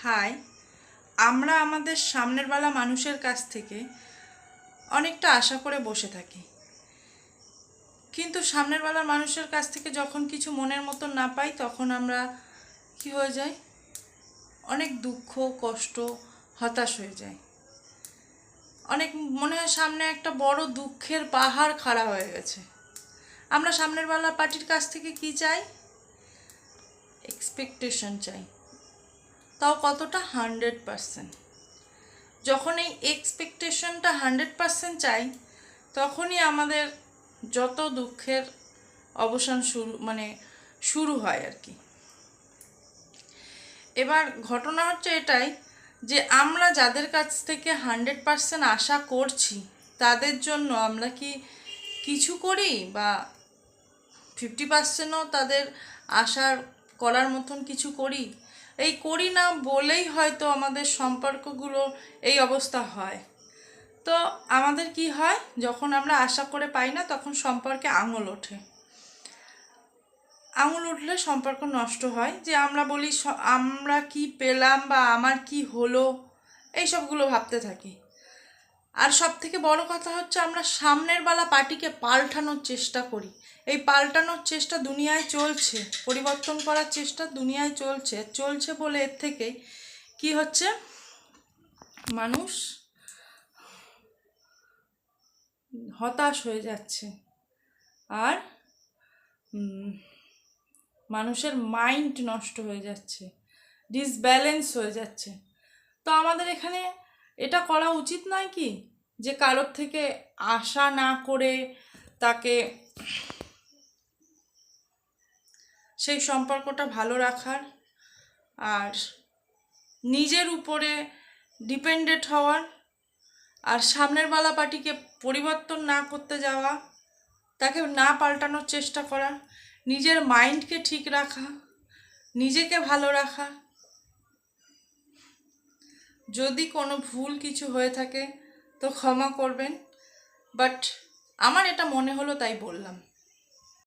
High, আমরা আমাদের সামনের বেলা মানুষের কাছ থেকে অনেকটা আশা করে বসে থাকি, কিন্তু সামনের বেলার মানুষের কাছ থেকে যখন কিছু মনের মতো না পাই তখন আমরা কি হয়ে যাই, অনেক দুঃখ, কষ্ট, হতাশ হয়ে যাই। অনেক মনে হয় সামনে একটা বড় দুঃখের পাহাড় খাড়া হয়ে গেছে। আমরা সামনের বেলার পার্টির কাছ থেকে কি চাই? এক্সপেকটেশন চাই, তাও কতটা? 100%। যখন এই এক্সপেকটেশনটা 100% চাই, তখনই আমাদের যত দুঃখের অবসান শুরু হয় আর কি। এবার ঘটনা হচ্ছে এটাই যে আমরা যাদের কাছ থেকে 100% আশা করছি, তাদের জন্য আমরা কি কিছু করি? বা 50%ও তাদের আশার করার মতন কিছু করি? এই করি না বলেই হয়তো আমাদের সম্পর্কগুলো এই অবস্থা হয়। তো আমাদের কি হয়, যখন আমরা আশা করে পাই না তখন সম্পর্কে আঙুল ওঠে। আঙুল উঠলে সম্পর্ক নষ্ট হয়, যে আমরা বলি আমরা কি পেলাম বা আমার কি হলো, এইসবগুলো ভাবতে থাকি। আর সব থেকে বড় কথা হচ্ছে, আমরা সামনের বেলা পার্টিকে পাল্টানোর চেষ্টা করি। এই পাল্টানোর চেষ্টা দুনিয়ায় চলছে, পরিবর্তন করার চেষ্টা দুনিয়ায় চলছে বলে এর থেকে কি হচ্ছে, মানুষ হতাশ হয়ে যাচ্ছে, আর মানুষের মাইন্ড নষ্ট হয়ে যাচ্ছে, ডিসব্যালেন্স হয়ে যাচ্ছে। তো আমাদের এখানে এটা করা উচিত নয় কি, যে কারোর থেকে আশা না করে তাকে সেই সম্পর্কটা ভালো রাখার, আর নিজের উপরে ডিপেন্ডেন্ট হওয়ার, আর সামনের বেলা পার্টিকে পরিবর্তন না করতে যাওয়া, তাকে না পাল্টানোর চেষ্টা করা, নিজের মাইন্ডকে ঠিক রাখা, নিজেকে ভালো রাখা। যদি কোনো ভুল কিছু হয়ে থাকে তো ক্ষমা করবেন, বাট আমার এটা মনে হলো তাই বললাম।